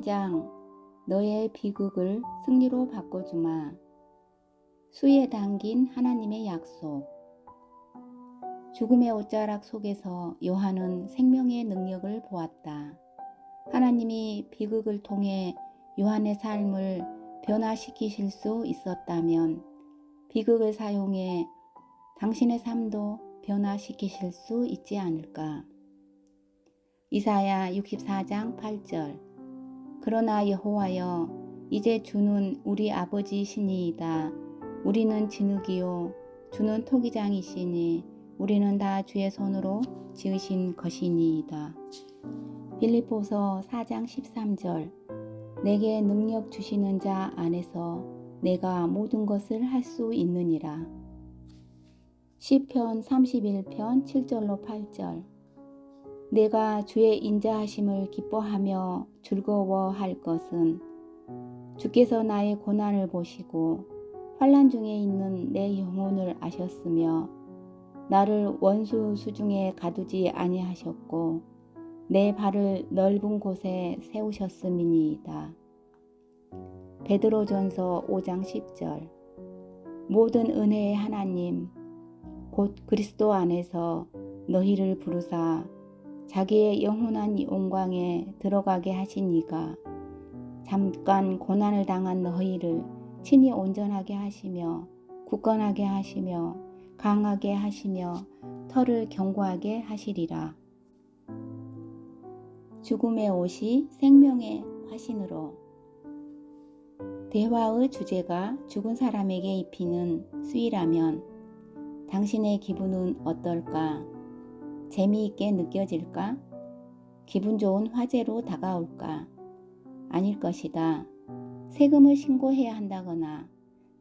3장 너의 비극을 승리로 바꿔주마. 수위에 담긴 하나님의 약속. 죽음의 옷자락 속에서 요한은 생명의 능력을 보았다. 하나님이 비극을 통해 요한의 삶을 변화시키실 수 있었다면 비극을 사용해 당신의 삶도 변화시키실 수 있지 않을까. 이사야 64장 8절. 그러나 여호와여, 이제 주는 우리 아버지시니이다. 우리는 진흙이요 주는 토기장이시니 우리는 다 주의 손으로 지으신 것이니이다. 빌립보서 4장 13절. 내게 능력 주시는 자 안에서 내가 모든 것을 할 수 있느니라. 시편 31편 7절로 8절. 내가 주의 인자하심을 기뻐하며 즐거워할 것은 주께서 나의 고난을 보시고 환난 중에 있는 내 영혼을 아셨으며 나를 원수 수중에 가두지 아니하셨고 내 발을 넓은 곳에 세우셨음이니이다. 베드로전서 5장 10절. 모든 은혜의 하나님 곧 그리스도 안에서 너희를 부르사 자기의 영원한 영광에 들어가게 하신 이가 잠깐 고난을 당한 너희를 친히 온전하게 하시며 굳건하게 하시며 강하게 하시며 털을 견고하게 하시리라. 죽음의 옷이 생명의 화신으로. 대화의 주제가 죽은 사람에게 입히는 수위라면 당신의 기분은 어떨까? 재미있게 느껴질까? 기분 좋은 화제로 다가올까? 아닐 것이다. 세금을 신고해야 한다거나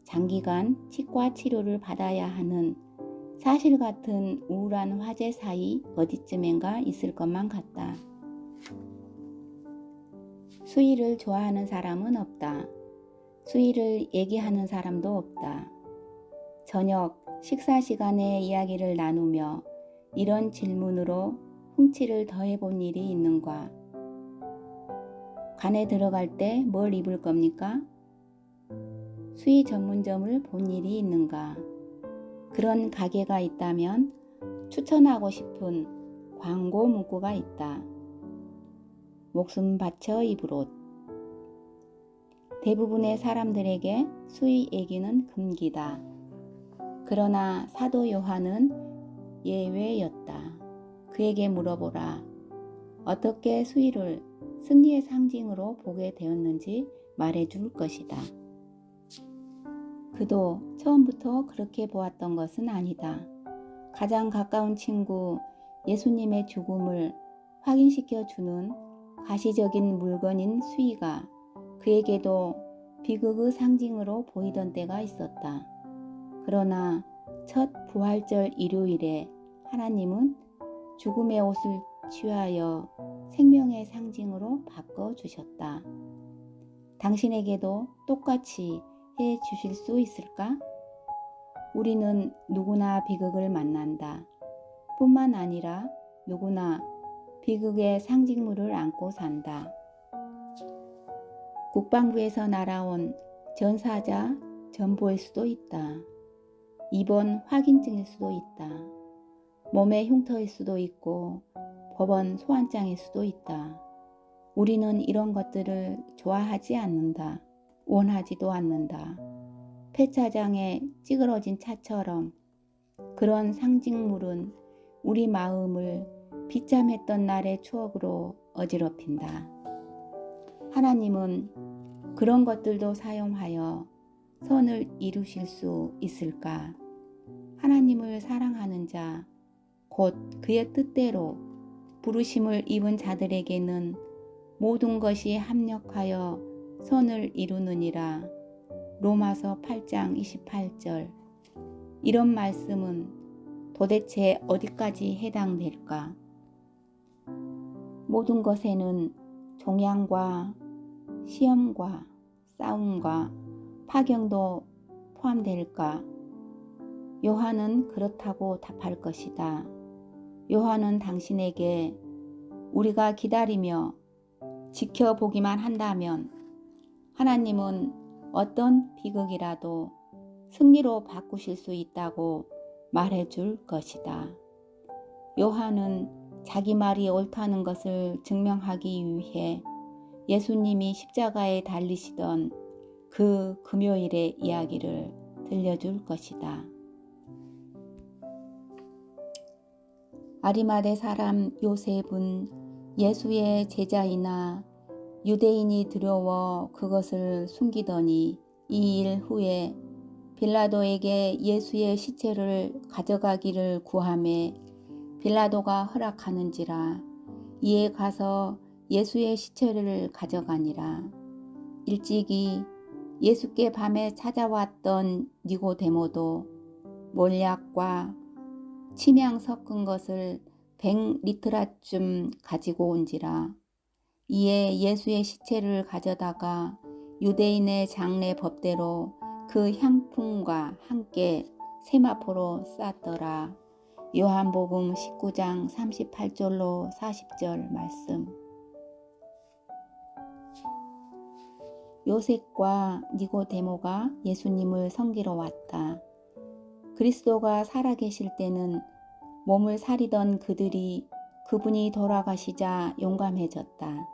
장기간 치과 치료를 받아야 하는 사실 같은 우울한 화제 사이 어디쯤엔가 있을 것만 같다. 수위를 좋아하는 사람은 없다. 수위를 얘기하는 사람도 없다. 저녁 식사 시간에 이야기를 나누며 이런 질문으로 흥치를 더해본 일이 있는가? 관에 들어갈 때 뭘 입을 겁니까? 수위 전문점을 본 일이 있는가? 그런 가게가 있다면 추천하고 싶은 광고 문구가 있다. 목숨 바쳐 입을 옷. 대부분의 사람들에게 수위 얘기는 금기다. 그러나 사도 요한은 예외였다. 그에게 물어보라. 어떻게 수위를 승리의 상징으로 보게 되었는지 말해줄 것이다. 그도 처음부터 그렇게 보았던 것은 아니다. 가장 가까운 친구 예수님의 죽음을 확인시켜주는 가시적인 물건인 수위가 그에게도 비극의 상징으로 보이던 때가 있었다. 그러나 첫 부활절 일요일에 하나님은 죽음의 옷을 취하여 생명의 상징으로 바꿔주셨다. 당신에게도 똑같이 해 주실 수 있을까? 우리는 누구나 비극을 만난다. 뿐만 아니라 누구나 비극의 상징물을 안고 산다. 국방부에서 날아온 전사자 전보일 수도 있다. 입원 확인증일 수도 있다. 몸의 흉터일 수도 있고 법원 소환장일 수도 있다. 우리는 이런 것들을 좋아하지 않는다. 원하지도 않는다. 폐차장에 찌그러진 차처럼 그런 상징물은 우리 마음을 비참했던 날의 추억으로 어지럽힌다. 하나님은 그런 것들도 사용하여 선을 이루실 수 있을까? 하나님을 사랑하는 자, 곧 그의 뜻대로 부르심을 입은 자들에게는 모든 것이 합력하여 선을 이루느니라. 로마서 8장 28절. 이런 말씀은 도대체 어디까지 해당될까? 모든 것에는 종양과 시험과 싸움과 파경도 포함될까? 요한은 그렇다고 답할 것이다. 요한은 당신에게 우리가 기다리며 지켜보기만 한다면 하나님은 어떤 비극이라도 승리로 바꾸실 수 있다고 말해줄 것이다. 요한은 자기 말이 옳다는 것을 증명하기 위해 예수님이 십자가에 달리시던 그 금요일의 이야기를 들려줄 것이다. 아리마대 사람 요셉은 예수의 제자이나 유대인이 두려워 그것을 숨기더니 2일 후에 빌라도에게 예수의 시체를 가져가기를 구하매 빌라도가 허락하는지라. 이에 가서 예수의 시체를 가져가니라. 일찍이 예수께 밤에 찾아왔던 니고데모도 몰약과 침향 섞은 것을 100리트라쯤 가지고 온지라. 이에 예수의 시체를 가져다가 유대인의 장례 법대로 그 향품과 함께 세마포로 쌌더라. 요한복음 19장 38절로 40절 말씀. 요셉과 니고데모가 예수님을 섬기러 왔다. 그리스도가 살아계실 때는 몸을 사리던 그들이 그분이 돌아가시자 용감해졌다.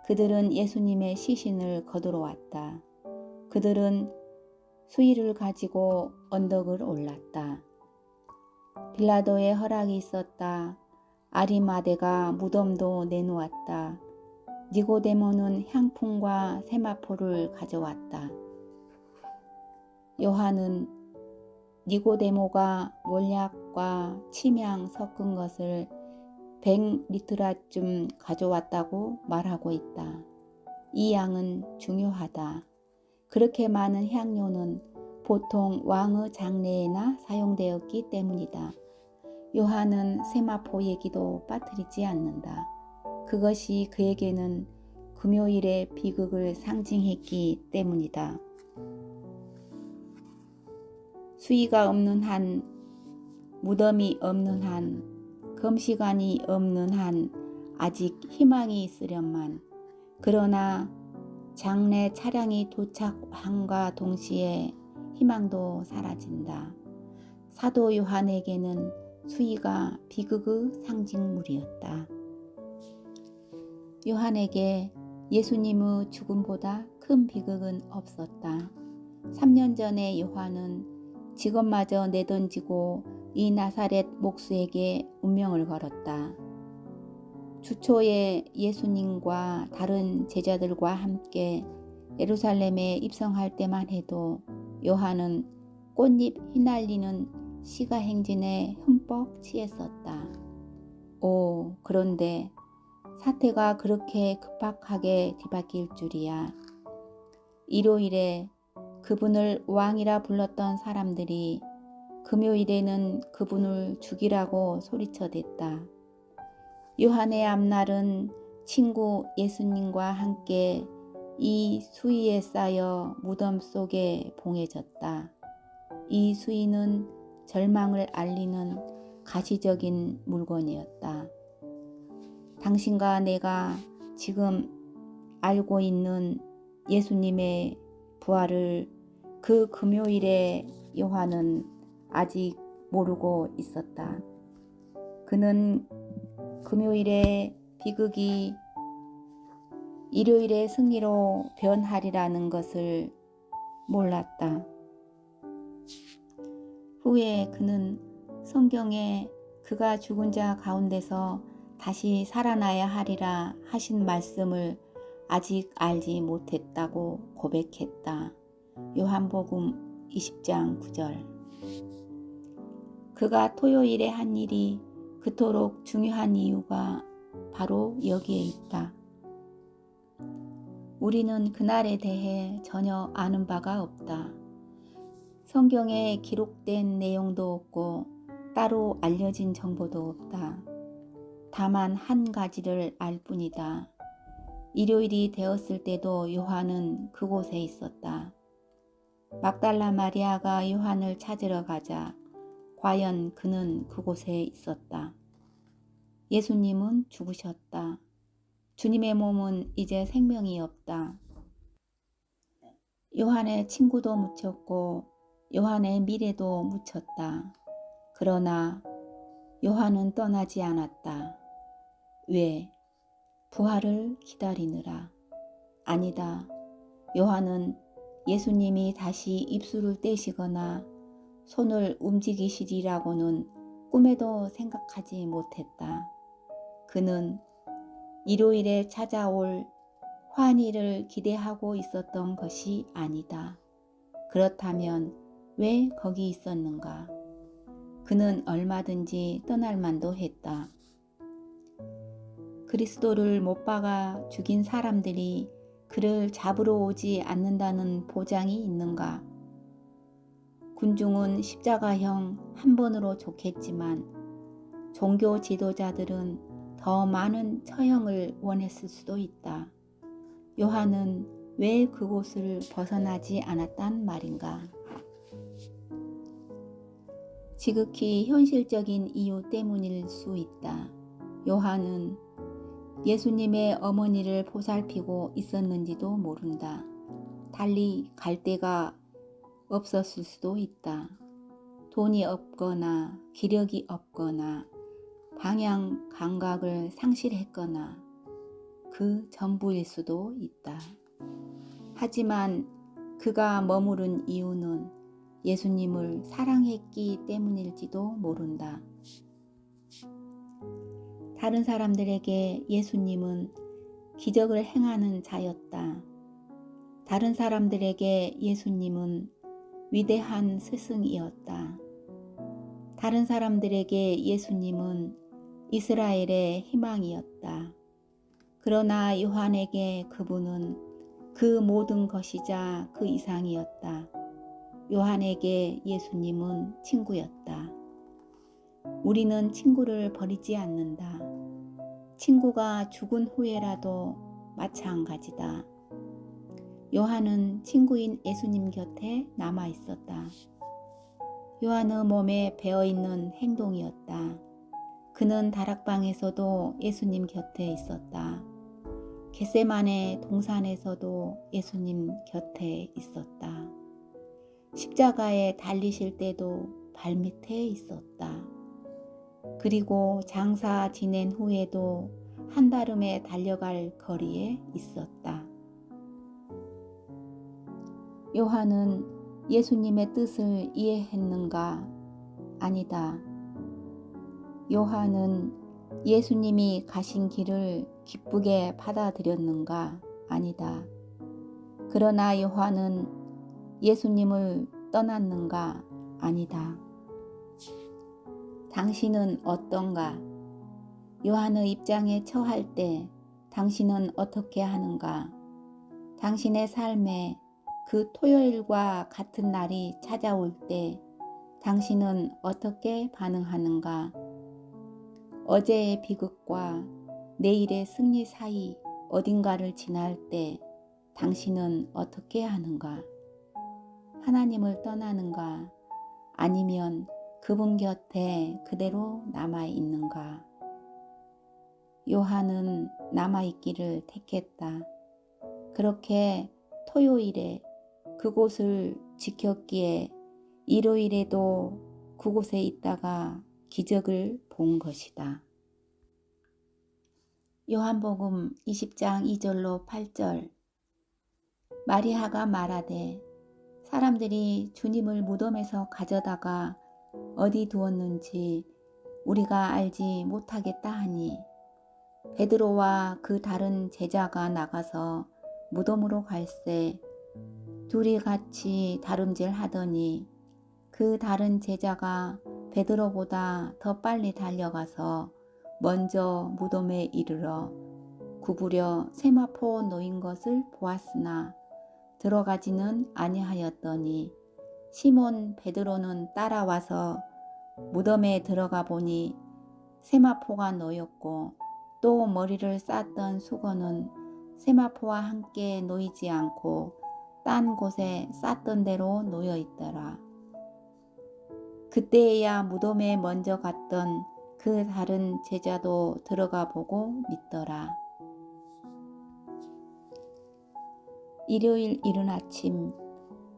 그들은 예수님의 시신을 거두러 왔다. 그들은 수의를 가지고 언덕을 올랐다. 빌라도의 허락이 있었다. 아리마대가 무덤도 내놓았다. 니고데모는 향품과 세마포를 가져왔다. 요한은 니고데모가 몰약과 침향 섞은 것을 100리트라쯤 가져왔다고 말하고 있다. 이 양은 중요하다. 그렇게 많은 향료는 보통 왕의 장례에나 사용되었기 때문이다. 요한은 세마포 얘기도 빠뜨리지 않는다. 그것이 그에게는 금요일의 비극을 상징했기 때문이다. 수의가 없는 한, 무덤이 없는 한, 금시간이 없는 한 아직 희망이 있으련만. 그러나 장례 차량이 도착함과 동시에 희망도 사라진다. 사도 요한에게는 수의가 비극의 상징물이었다. 요한에게 예수님의 죽음보다 큰 비극은 없었다. 3년 전에 요한은 직업마저 내던지고 이 나사렛 목수에게 운명을 걸었다. 주초에 예수님과 다른 제자들과 함께 예루살렘에 입성할 때만 해도 요한은 꽃잎 휘날리는 시가행진에 흠뻑 취했었다. 그런데 사태가 그렇게 급박하게 뒤바뀔 줄이야. 일요일에 그분을 왕이라 불렀던 사람들이 금요일에는 그분을 죽이라고 소리쳐댔다. 요한의 앞날은 친구 예수님과 함께 이 수위에 쌓여 무덤 속에 봉해졌다. 이 수위는 절망을 알리는 가시적인 물건이었다. 당신과 내가 지금 알고 있는 예수님의 부활을 그 금요일에 요한은 아직 모르고 있었다. 그는 금요일의 비극이 일요일의 승리로 변하리라는 것을 몰랐다. 후에 그는 성경에 그가 죽은 자 가운데서 다시 살아나야 하리라 하신 말씀을 아직 알지 못했다고 고백했다. 요한복음 20장 9절. 그가 토요일에 한 일이 그토록 중요한 이유가 바로 여기에 있다. 우리는 그날에 대해 전혀 아는 바가 없다. 성경에 기록된 내용도 없고 따로 알려진 정보도 없다. 다만 한 가지를 알 뿐이다. 일요일이 되었을 때도 요한은 그곳에 있었다. 막달라 마리아가 요한을 찾으러 가자 과연 그는 그곳에 있었다. 예수님은 죽으셨다. 주님의 몸은 이제 생명이 없다. 요한의 친구도 묻혔고 요한의 미래도 묻혔다. 그러나 요한은 떠나지 않았다. 왜? 부활을 기다리느라. 아니다. 요한은 예수님이 다시 입술을 떼시거나 손을 움직이시리라고는 꿈에도 생각하지 못했다. 그는 일요일에 찾아올 환희를 기대하고 있었던 것이 아니다. 그렇다면 왜 거기 있었는가? 그는 얼마든지 떠날 만도 했다. 그리스도를 못 박아 죽인 사람들이 그를 잡으러 오지 않는다는 보장이 있는가? 군중은 십자가형 한 번으로 좋겠지만 종교 지도자들은 더 많은 처형을 원했을 수도 있다. 요한은 왜 그곳을 벗어나지 않았단 말인가? 지극히 현실적인 이유 때문일 수 있다. 요한은 예수님의 어머니를 보살피고 있었는지도 모른다. 달리 갈 데가 없었을 수도 있다. 돈이 없거나 기력이 없거나 방향 감각을 상실했거나 그 전부일 수도 있다. 하지만 그가 머무른 이유는 예수님을 사랑했기 때문일지도 모른다. 다른 사람들에게 예수님은 기적을 행하는 자였다. 다른 사람들에게 예수님은 위대한 스승이었다. 다른 사람들에게 예수님은 이스라엘의 희망이었다. 그러나 요한에게 그분은 그 모든 것이자 그 이상이었다. 요한에게 예수님은 친구였다. 우리는 친구를 버리지 않는다. 친구가 죽은 후에라도 마찬가지다. 요한은 친구인 예수님 곁에 남아 있었다. 요한의 몸에 배어있는 행동이었다. 그는 다락방에서도 예수님 곁에 있었다. 겟세마네 동산에서도 예수님 곁에 있었다. 십자가에 달리실 때도 발밑에 있었다. 그리고 장사 지낸 후에도 한달음에 달려갈 거리에 있었다. 요한은 예수님의 뜻을 이해했는가? 아니다. 요한은 예수님이 가신 길을 기쁘게 받아들였는가? 아니다. 그러나 요한은 예수님을 떠났는가? 아니다. 당신은 어떤가? 요한의 입장에 처할 때 당신은 어떻게 하는가? 당신의 삶에 그 토요일과 같은 날이 찾아올 때 당신은 어떻게 반응하는가? 어제의 비극과 내일의 승리 사이 어딘가를 지날 때 당신은 어떻게 하는가? 하나님을 떠나는가? 아니면 그분 곁에 그대로 남아 있는가? 요한은 남아있기를 택했다. 그렇게 토요일에 그곳을 지켰기에 일요일에도 그곳에 있다가 기적을 본 것이다. 요한복음 20장 2절로 8절. 마리아가 말하되 사람들이 주님을 무덤에서 가져다가 어디 두었는지 우리가 알지 못하겠다 하니 베드로와 그 다른 제자가 나가서 무덤으로 갈새 둘이 같이 다름질 하더니 그 다른 제자가 베드로보다 더 빨리 달려가서 먼저 무덤에 이르러 구부려 세마포 놓인 것을 보았으나 들어가지는 아니하였더니 시몬 베드로는 따라와서 무덤에 들어가 보니 세마포가 놓였고 또 머리를 쌌던 수건은 세마포와 함께 놓이지 않고 딴 곳에 쌌던 대로 놓여 있더라. 그때에야 무덤에 먼저 갔던 그 다른 제자도 들어가 보고 믿더라. 일요일 이른 아침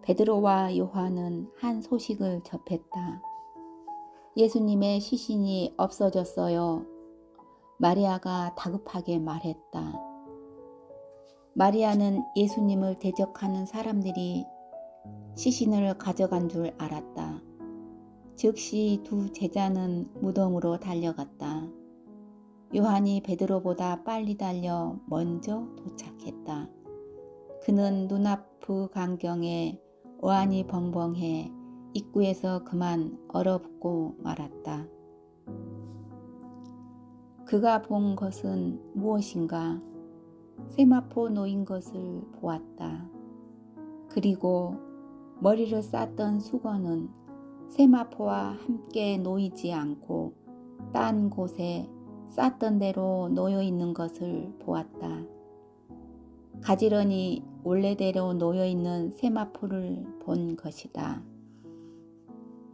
베드로와 요한은 한 소식을 접했다. 예수님의 시신이 없어졌어요. 마리아가 다급하게 말했다. 마리아는 예수님을 대적하는 사람들이 시신을 가져간 줄 알았다. 즉시 두 제자는 무덤으로 달려갔다. 요한이 베드로보다 빨리 달려 먼저 도착했다. 그는 눈앞의 광경에 어안이 벙벙해 입구에서 그만 얼어붙고 말았다. 그가 본 것은 무엇인가? 세마포 놓인 것을 보았다. 그리고 머리를 쌌던 수건은 세마포와 함께 놓이지 않고 딴 곳에 쌌던 대로 놓여 있는 것을 보았다. 가지런히 원래대로 놓여 있는 세마포를 본 것이다.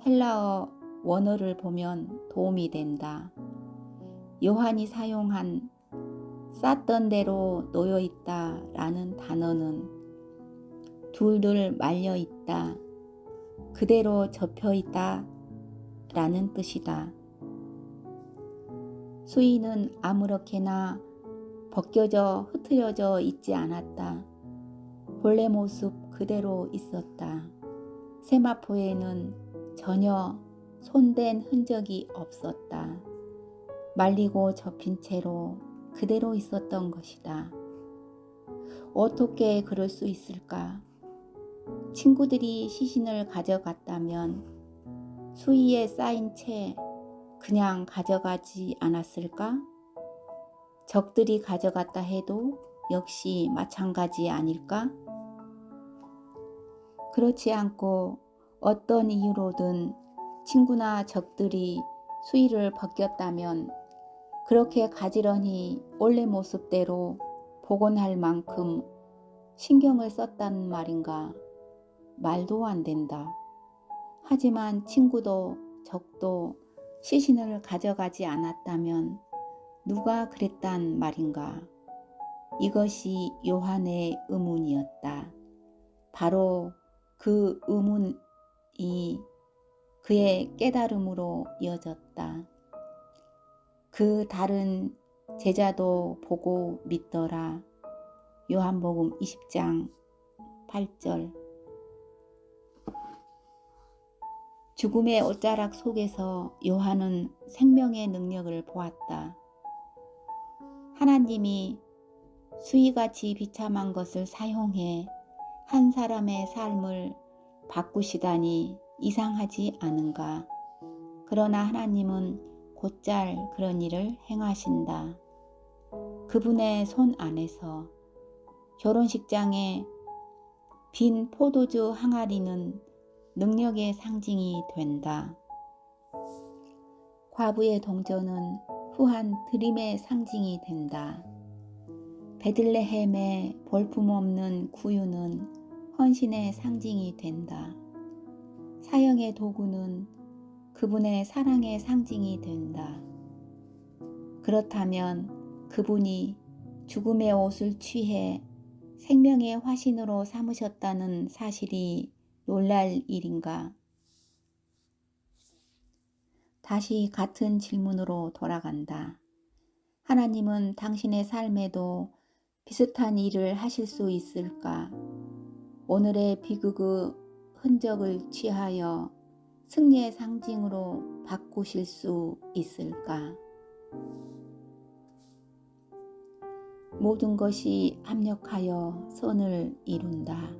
헬라어 원어를 보면 도움이 된다. 요한이 사용한 쌌던 대로 놓여 있다 라는 단어는 둘둘 말려 있다, 그대로 접혀 있다 라는 뜻이다. 수의는 아무렇게나 벗겨져 흩어져 있지 않았다. 본래 모습 그대로 있었다. 세마포에는 전혀 손댄 흔적이 없었다. 말리고 접힌 채로 그대로 있었던 것이다. 어떻게 그럴 수 있을까? 친구들이 시신을 가져갔다면 수의에 쌓인 채 그냥 가져가지 않았을까? 적들이 가져갔다 해도 역시 마찬가지 아닐까? 그렇지 않고 어떤 이유로든 친구나 적들이 수의를 벗겼다면 그렇게 가지런히 원래 모습대로 복원할 만큼 신경을 썼단 말인가? 말도 안 된다. 하지만 친구도 적도 시신을 가져가지 않았다면 누가 그랬단 말인가? 이것이 요한의 의문이었다. 바로 그 의문이 그의 깨달음으로 이어졌다. 그 다른 제자도 보고 믿더라. 요한복음 20장 8절. 죽음의 옷자락 속에서 요한은 생명의 능력을 보았다. 하나님이 수위같이 비참한 것을 사용해 한 사람의 삶을 바꾸시다니 이상하지 않은가? 그러나 하나님은 곧잘 그런 일을 행하신다. 그분의 손 안에서 결혼식장에 빈 포도주 항아리는 능력의 상징이 된다. 과부의 동전은 후한 드림의 상징이 된다. 베들레헴의 볼품없는 구유는 헌신의 상징이 된다. 사형의 도구는 그분의 사랑의 상징이 된다. 그렇다면 그분이 죽음의 옷을 취해 생명의 화신으로 삼으셨다는 사실이 놀랄 일인가? 다시 같은 질문으로 돌아간다. 하나님은 당신의 삶에도 비슷한 일을 하실 수 있을까? 오늘의 비극의 흔적을 취하여 승리의 상징으로 바꾸실 수 있을까? 모든 것이 합력하여 선을 이룬다.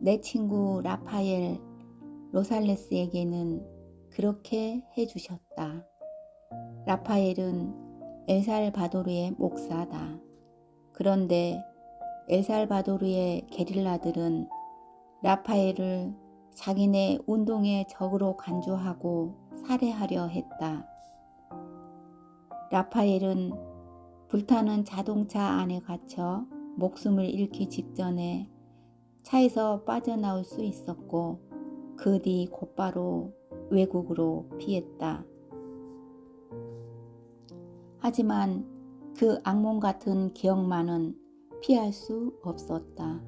내 친구 라파엘 로살레스에게는 그렇게 해주셨다. 라파엘은 엘살바도르의 목사다. 그런데 엘살바도르의 게릴라들은 라파엘을 자기네 운동의 적으로 간주하고 살해하려 했다. 라파엘은 불타는 자동차 안에 갇혀 목숨을 잃기 직전에 차에서 빠져나올 수 있었고 그 뒤 곧바로 외국으로 피했다. 하지만 그 악몽 같은 기억만은 피할 수 없었다.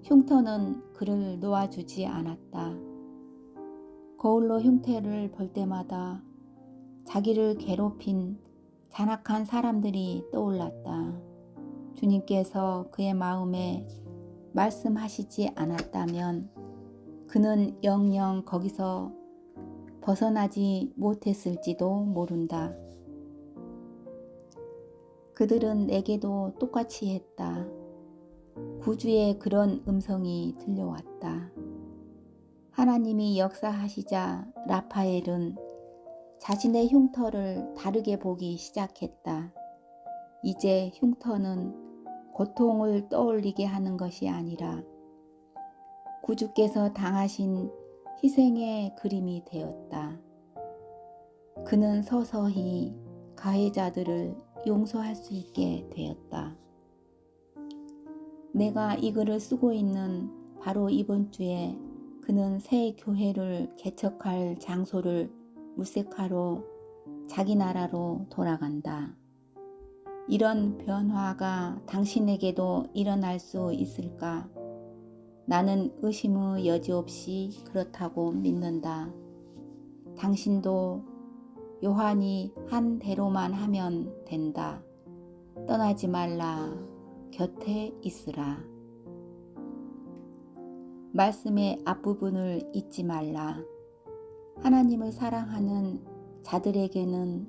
흉터는 그를 놓아주지 않았다. 거울로 흉터를 볼 때마다 자기를 괴롭힌 잔악한 사람들이 떠올랐다. 주님께서 그의 마음에 말씀하시지 않았다면 그는 영영 거기서 벗어나지 못했을지도 모른다. 그들은 내게도 똑같이 했다. 구주의 그런 음성이 들려왔다. 하나님이 역사하시자 라파엘은 자신의 흉터를 다르게 보기 시작했다. 이제 흉터는 고통을 떠올리게 하는 것이 아니라 구주께서 당하신 희생의 그림이 되었다. 그는 서서히 가해자들을 용서할 수 있게 되었다. 내가 이 글을 쓰고 있는 바로 이번 주에 그는 새 교회를 개척할 장소를 물색하러 자기 나라로 돌아간다. 이런 변화가 당신에게도 일어날 수 있을까? 나는 의심의 여지 없이 그렇다고 믿는다. 당신도 요한이 한 대로만 하면 된다. 떠나지 말라. 곁에 있으라. 말씀의 앞부분을 잊지 말라. 하나님을 사랑하는 자들에게는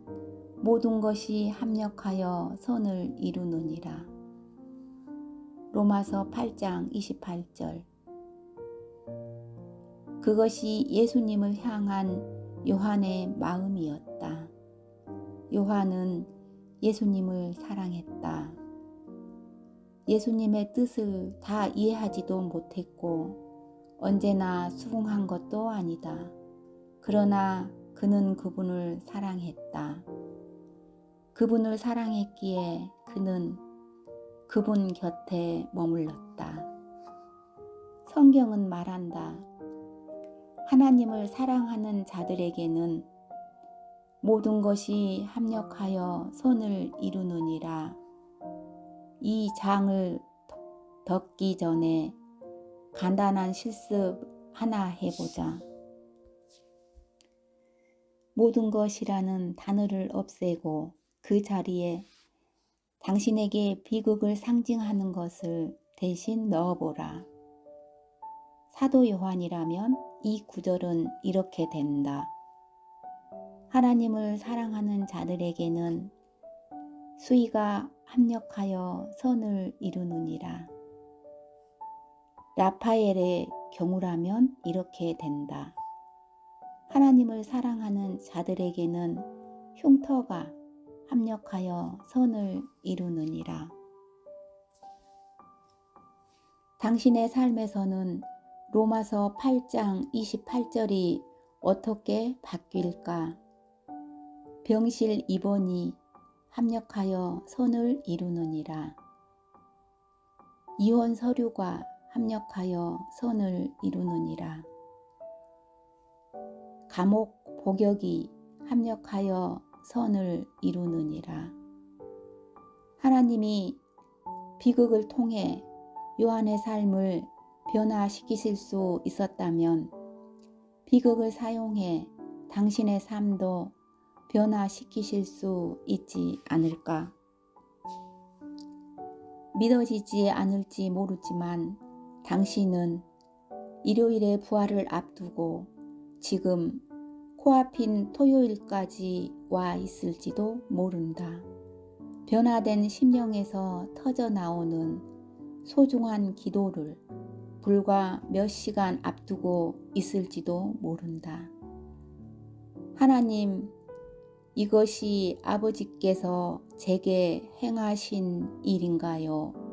모든 것이 합력하여 선을 이루느니라. 로마서 8장 28절. 그것이 예수님을 향한 요한의 마음이었다. 요한은 예수님을 사랑했다. 예수님의 뜻을 다 이해하지도 못했고 언제나 수긍한 것도 아니다. 그러나 그는 그분을 사랑했다. 그분을 사랑했기에 그는 그분 곁에 머물렀다. 성경은 말한다. 하나님을 사랑하는 자들에게는 모든 것이 합력하여 선을 이루느니라. 이 장을 덮기 전에 간단한 실습 하나 해보자. 모든 것이라는 단어를 없애고 그 자리에 당신에게 비극을 상징하는 것을 대신 넣어보라. 사도 요한이라면 이 구절은 이렇게 된다. 하나님을 사랑하는 자들에게는 수의가 합력하여 선을 이루느니라. 라파엘의 경우라면 이렇게 된다. 하나님을 사랑하는 자들에게는 흉터가 합력하여 선을 이루느니라. 당신의 삶에서는 로마서 8장 28절이 어떻게 바뀔까? 병실 입원이 합력하여 선을 이루느니라. 이혼 서류가 합력하여 선을 이루느니라. 감옥 복역이 합력하여 선을 이루느니라. 하나님이 비극을 통해 요한의 삶을 변화시키실 수 있었다면 비극을 사용해 당신의 삶도 변화시키실 수 있지 않을까? 믿어지지 않을지 모르지만 당신은 일요일의 부활을 앞두고 지금 코앞인 토요일까지 와 있을지도 모른다. 변화된 심령에서 터져 나오는 소중한 기도를 불과 몇 시간 앞두고 있을지도 모른다. 하나님, 이것이 아버지께서 제게 행하신 일인가요?